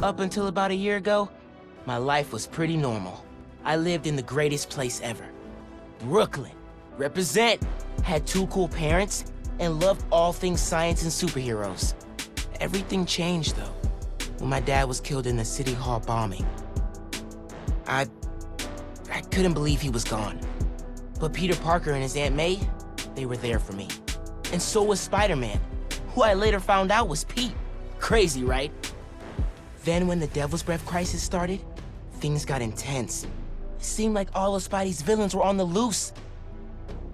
Up until about a year ago, my life was pretty normal. I lived in the greatest place ever. Brooklyn. Represent. Had 2 cool parents and loved all things science and superheroes. Everything changed, though, when my dad was killed in the City Hall bombing. I couldn't believe he was gone. But Peter Parker and his Aunt May, they were there for me. And so was Spider-Man, who I later found out was Pete. Crazy, right? Then when the Devil's Breath crisis started, things got intense. It seemed like all of Spidey's villains were on the loose.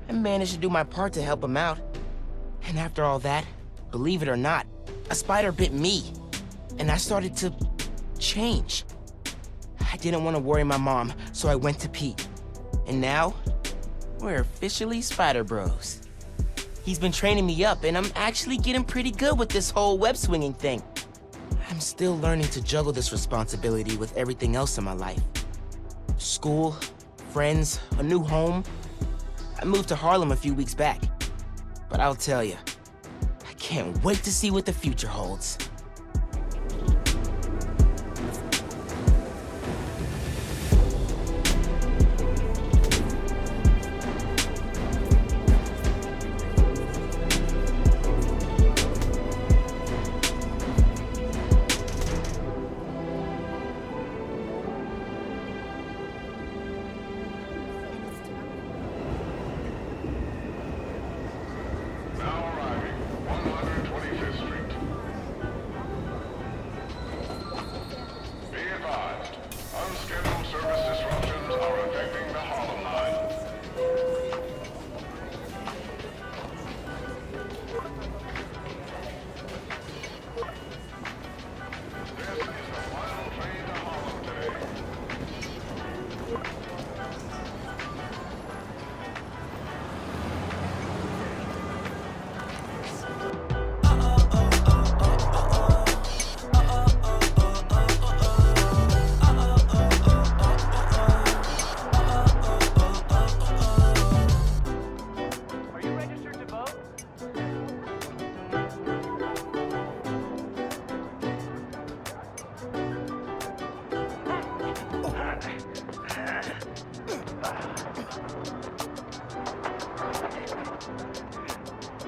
I managed to do my part to help him out. And after all that, believe it or not, a spider bit me. And I started to change. I didn't want to worry my mom, so I went to Pete. And now, we're officially Spider Bros. He's been training me up, and I'm actually getting pretty good with this whole web-swinging thing. I'm still learning to juggle this responsibility with everything else in my life. School, friends, a new home. I moved to Harlem a few weeks back. But I'll tell you, I can't wait to see what the future holds.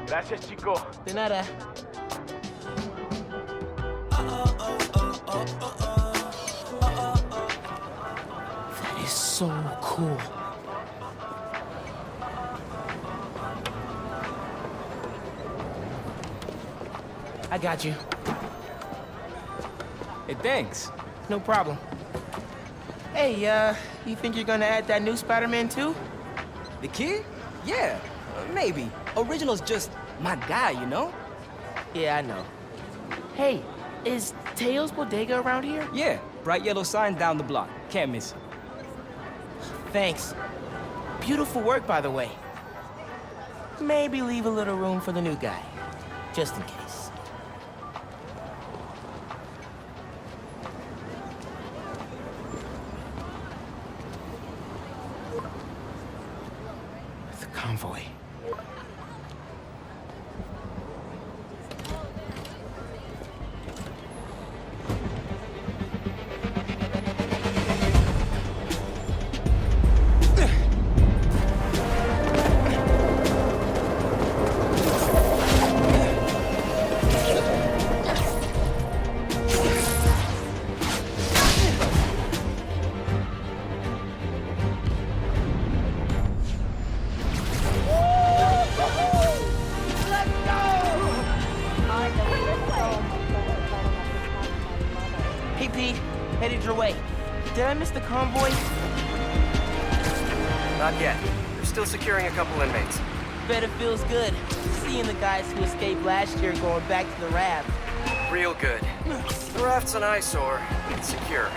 Gracias, chico. De nada. That is so cool. I got you. Hey, thanks. No problem. Hey, you think you're gonna add that new Spider-Man too? The kid? Yeah, maybe. Original's just my guy, you know? Yeah, I know. Hey, is Teo's Bodega around here? Yeah, bright yellow sign down the block. Can't miss it. Thanks. Beautiful work, by the way. Maybe leave a little room for the new guy, just in case. The convoy. Hey, Pete. Headed your way. Did I miss the convoy? Not yet. They're still securing a couple inmates. Bet it feels good. Seeing the guys who escaped last year going back to the raft. Real good. The raft's an eyesore. It's secure.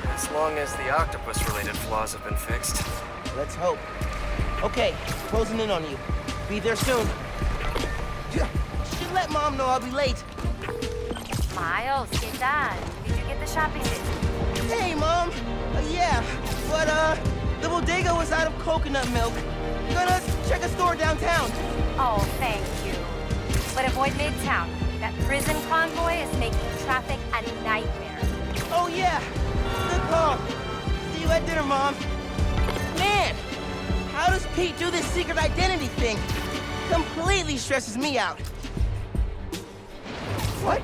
As long as the octopus-related flaws have been fixed. Let's hope. Okay, closing in on you. Be there soon. Should let Mom know I'll be late. Miles, ¿qué tal? Did you get the shopping list? Hey, Mom. Yeah, but, the bodega was out of coconut milk. Gonna check a store downtown. Oh, thank you. But avoid Midtown. That prison convoy is making traffic a nightmare. Oh, yeah. Good call. See you at dinner, Mom. Man, how does Pete do this secret identity thing? Completely stresses me out. What?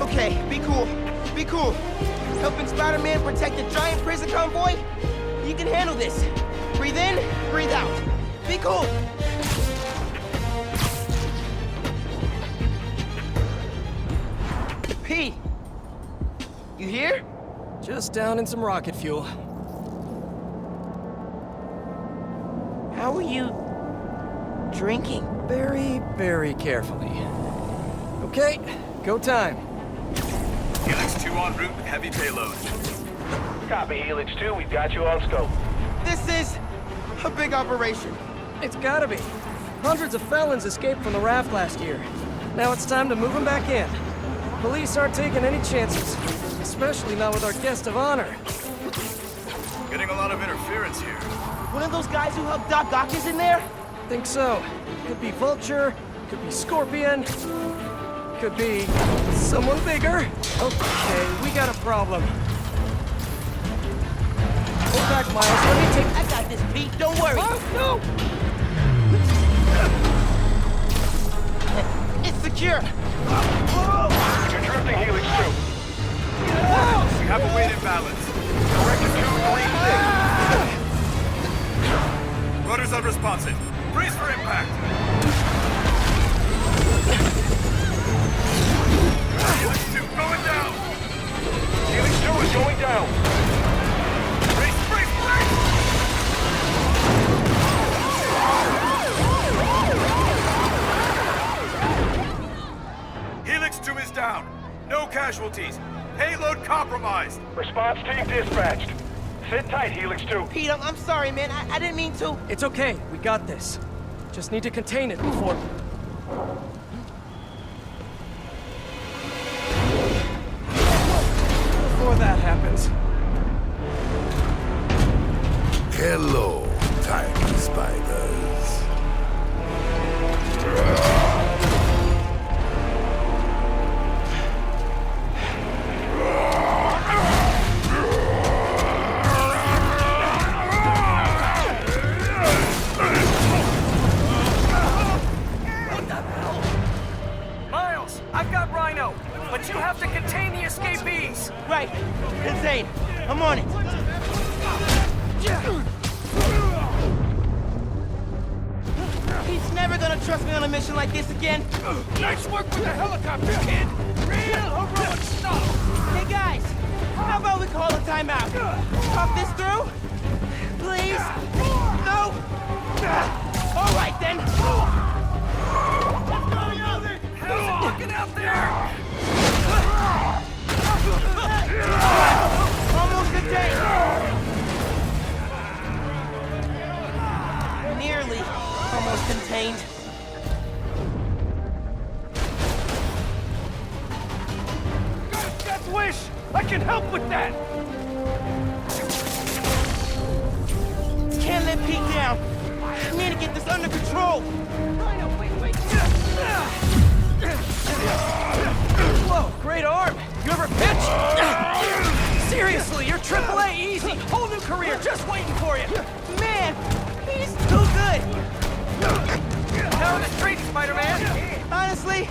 Okay, be cool. Be cool. Helping Spider-Man protect a giant prison convoy? You can handle this. Breathe in, breathe out. Be cool. Pete! You here? Just down in some rocket fuel. How are you drinking? Very, very carefully. Okay, go time. Helix 2 en route with heavy payload. Copy, Helix 2. We've got you on scope. This is a big operation. It's gotta be. Hundreds of felons escaped from the raft last year. Now it's time to move them back in. Police aren't taking any chances, especially not with our guest of honor. Getting a lot of interference here. One of those guys who helped Doc Ock is in there? Think so. Could be Vulture, could be Scorpion, could be someone bigger. Okay, we got a problem. Hold back, Miles. Let me take... I got this, Pete. Don't worry. Oh, no! It's secure. You're drifting, Helix 2. We have a weight imbalance. Director 236. Rudder's unresponsive. Brace for impact. Helix 2 going down. Helix 2 is going down. Brace, brace, brace! Helix 2 is down. No casualties. Payload compromised. Response team dispatched. Sit tight, Helix 2. Pete, I'm sorry, man. I didn't mean to. It's okay. We got this. Just need to contain it before... Before that happens. Hello, tiny spiders. Miles, I've got Rhino, but you have to contain the escapees. Right. Contain. I'm on it. He's never gonna trust me on a mission like this again. Nice work with the helicopter, kid. Real heroic stuff. Hey, guys. How about we call a timeout? Talk this through? Please? No? All right, then. What's going on there? How's it looking out there? Almost contained. Nearly almost contained. Death wish. I can help with that. Can't let Pete down. I need to get this under control. Wait. Whoa, great arm. You ever pitch? Seriously, you're AAA easy. Whole new career just waiting for you. Man, he's too good. How are the streets, Spider-Man? Honestly,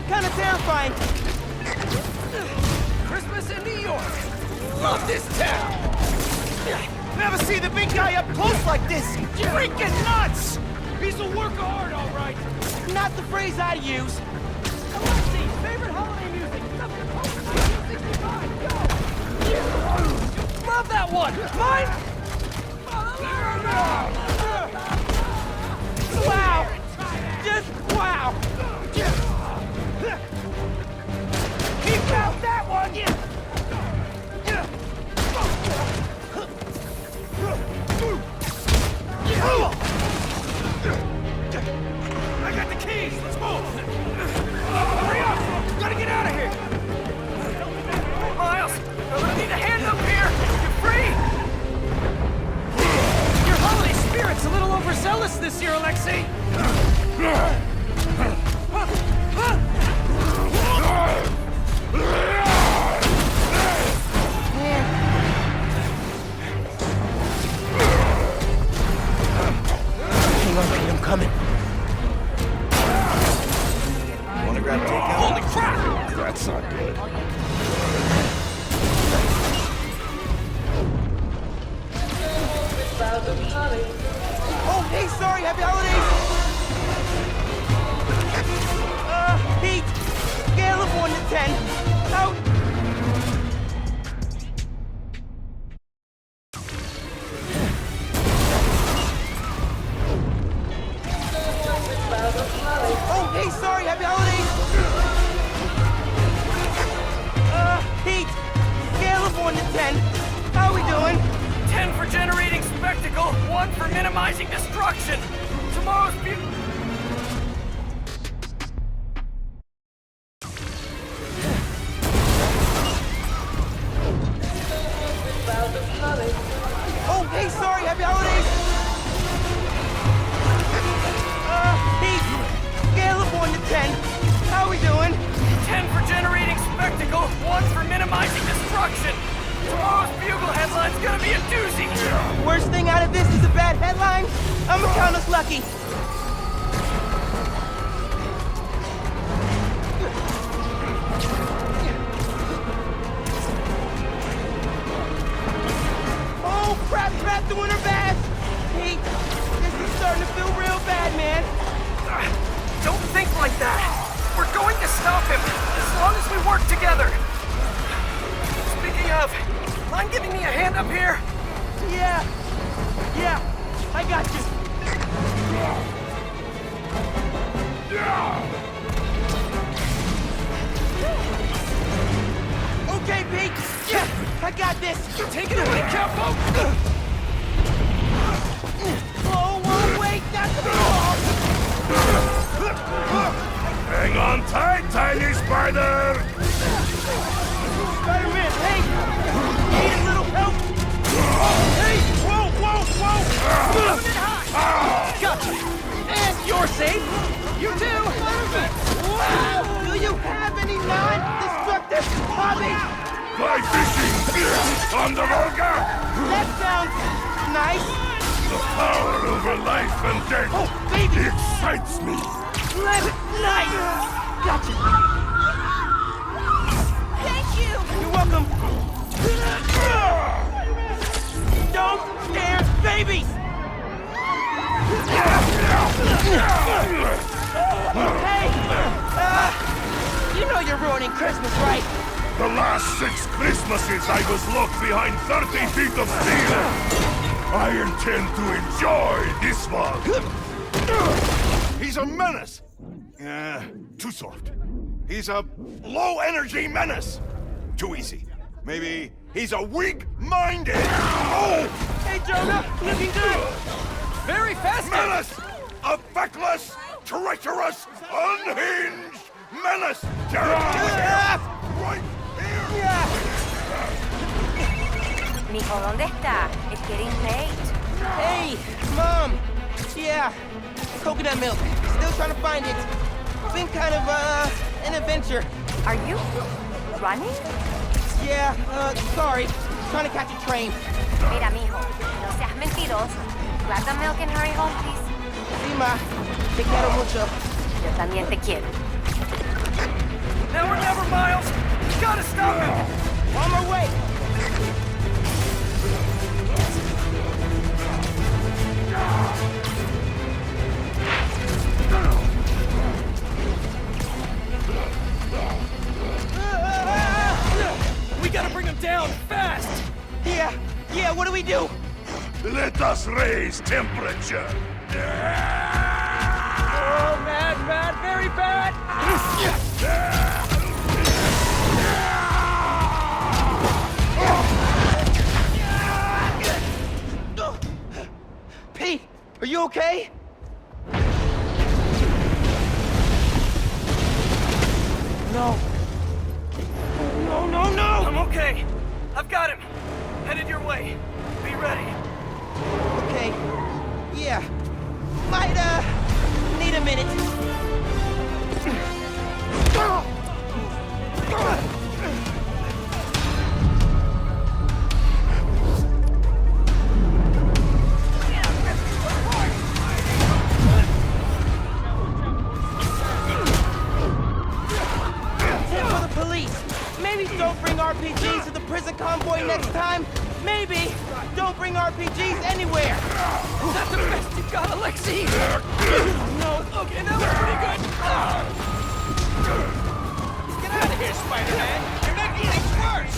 kind of terrifying. Christmas in New York. Love this town. Never see the big guy up close like this. Freaking nuts. He's a work of art, all right. Not the phrase I use. Alexi, favorite holiday music. Go. Love that one. Mine. That's not good. Oh, hey, sorry, happy holidays! Pete, scale of 1 to 10. Out. Oh, hey, sorry, happy holidays! Pete, scale of 1 to 10. How we doing? 10 for generating spectacle, 1 for minimizing destruction. Tomorrow's Oh, hey, sorry, happy holidays! Pete, scale of 1 to 10. How we doing? 10 for generating spectacle, 1 for minimizing destruction. Tomorrow's Bugle headline's gonna be a doozy. Worst thing out of this is a bad headline? I'ma count us lucky. Oh, crap, doing her bad. Pete, this is starting to feel real bad, man. Don't think like that. We're going to stop him, as long as we work together. Speaking of, mind giving me a hand up here? Yeah, I got you. Okay, Pete. Yeah, I got this. Take it away, Capo! Oh, wait, that's the ball. Hang on tight, tiny spider! Spider-Man, hey! Need a little help? Hey! Whoa! Gotcha! And you're safe! You too! Wow! Do you have any non-destructive hobbies? Fly fishing! On the Volga! That sounds nice. The power over life and death! Oh, baby! Excites me! Nice! Gotcha! Thank you! You're welcome! Don't scare babies! Hey! You know you're ruining Christmas, right? The last 6 Christmases I was locked behind 30 feet of steel! I intend to enjoy this one! He's a menace! Too soft. He's a low-energy menace! Too easy. Maybe he's a weak-minded! Oh! Hey, Jonah! Looking good! Very fast! Menace! A feckless, treacherous, unhinged menace! Ah! Right here! Yeah! Mijo, ¿dónde está? It's getting late. Hey, Mom! Yeah, coconut milk. Still trying to find it. Been kind of, an adventure. Are you running? Yeah, sorry. Trying to catch a train. Mira, mijo, no seas mentiroso. Grab the milk and hurry home, please. Sí, ma. Te quiero mucho. Yo también te quiero. Now or never, Miles. We gotta stop him. On my way. We gotta bring him down, fast! Yeah, what do we do? Let us raise temperature! Oh, bad, very bad! Pete, are you okay? No. No! I'm okay. I've got him. Headed your way. Be ready. Okay. Yeah. Might, need a minute. police. Maybe don't bring RPGs to the prison convoy next time. Maybe don't bring RPGs anywhere. Is that the best you got, Alexei? No. Okay, that was pretty good. Get out of here, Spider-Man! You're making things worse!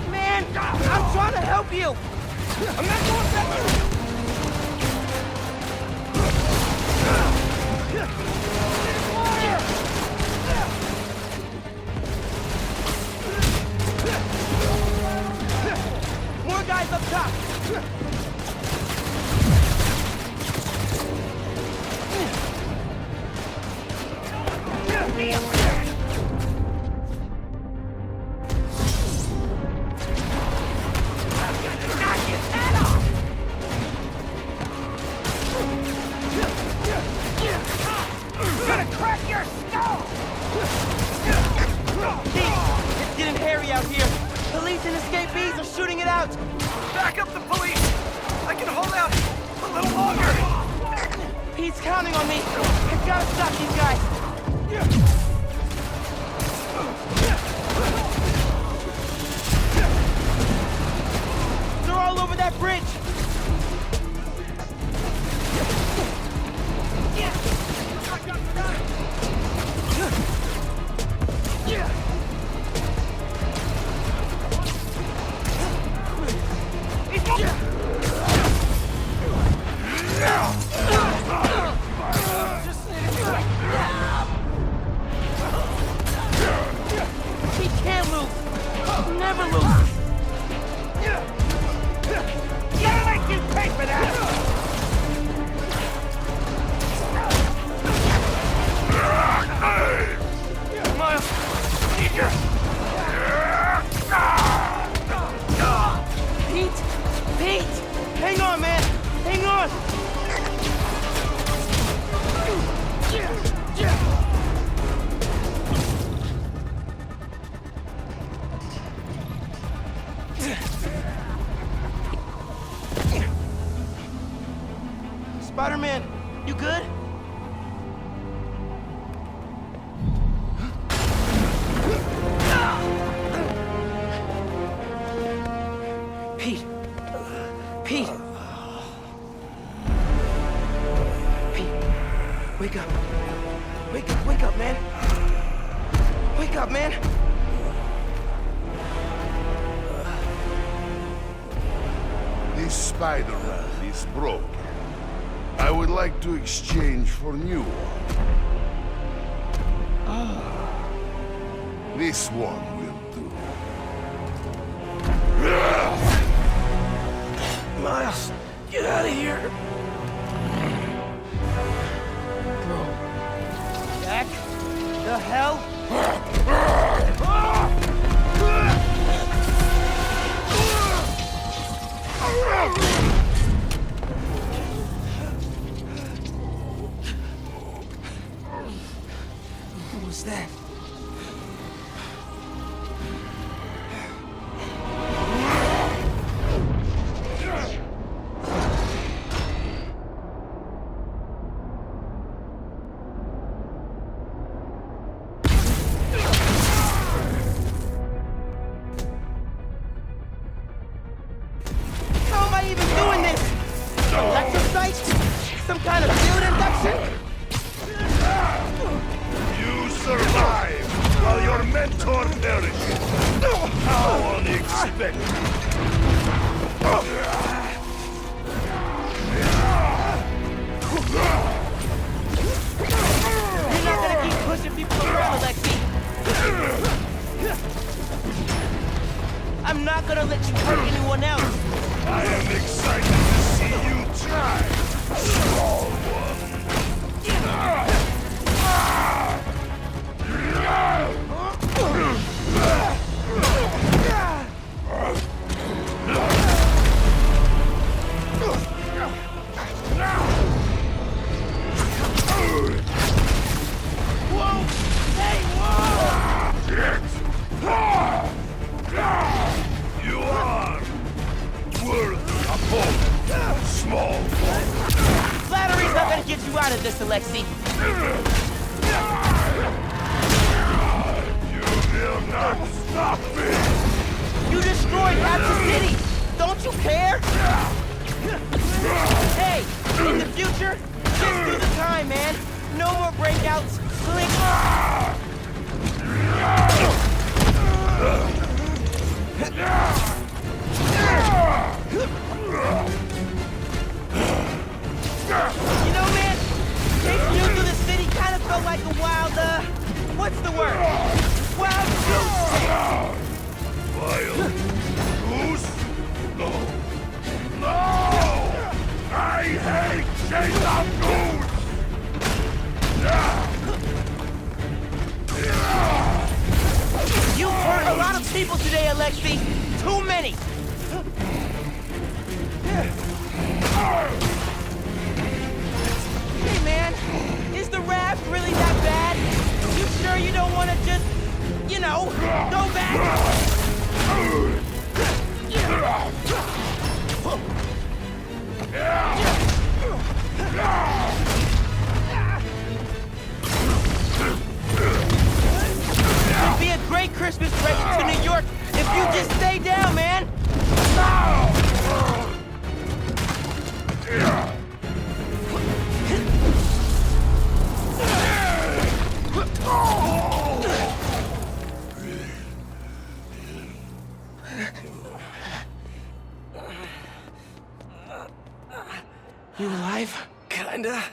Man, I'm trying to help you. I'm not going that way! More guys up top. It's getting hairy out here. Police and escapees are shooting it out. Back up the police! I can hold out a little longer! He's counting on me. I've got to stop these guys. They're all over that bridge. He can't lose. Never lose. Gotta make you pay for that! Miles, need you! Pete! Hang on, man! Hang on! Spider-Man, you good? Pete. Pete. Pete. Wake up. Wake up, man. Wake up, man. This Spider-Man is broken. I would like to exchange for new one. This one will do. Miles, get out of here. Bro. Jack? The hell? What was that? How am I even doing this? Electrocyte? Some kind of field induction? You survive while your mentor perishes. How unexpected. You're not gonna keep pushing people around, Alexei. I'm not gonna let you hurt anyone else. I am excited to see you try, small one. Whoa! Hey, whoa! You are worthy opponent, small one. Flattery's not gonna get you out of this, Alexei. You will Stop me! You destroyed half the city! Don't you care? Hey, in the future, just do the time, man. No more breakouts. Click. You know, man, chasing you through the city kind of felt like a wild, what's the word? Wild goose chase. Wild goose? No. No! I hate chase of goose! You've hurt a lot of people today, Alexei. Too many. Hey, man, is the raft really that bad? You sure you don't want to just, you know, go back? It'd be a great Christmas present to New York if you just stay down, man. You alive? Kinda.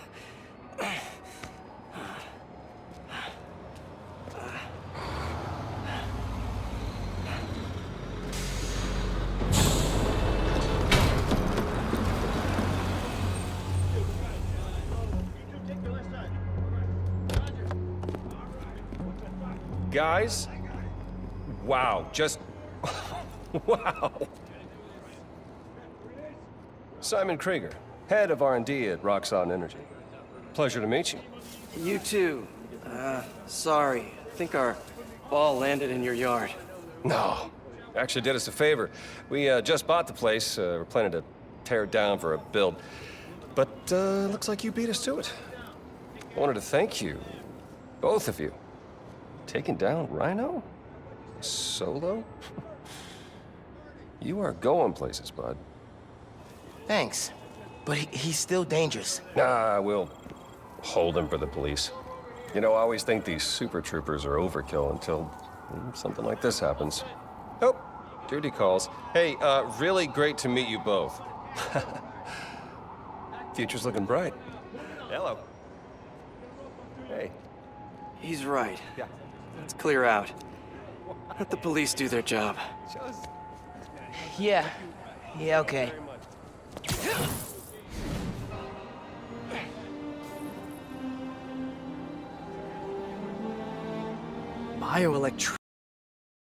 Guys? Wow, just... wow. Simon Krieger, head of R&D at Roxxon Energy. Pleasure to meet you. You too. Sorry. I think our ball landed in your yard. No, actually did us a favor. We just bought the place. We're planning to tear it down for a build. But looks like you beat us to it. I wanted to thank you, both of you. Taking down Rhino? Solo? You are going places, bud. Thanks. But he's still dangerous. Nah, we'll hold him for the police. You know, I always think these super troopers are overkill until something like this happens. Oh, duty calls. Hey, really great to meet you both. Future's looking bright. Hello. Hey. He's right. Yeah. Let's clear out. Let the police do their job. Yeah. Yeah, okay. Bioelectricity.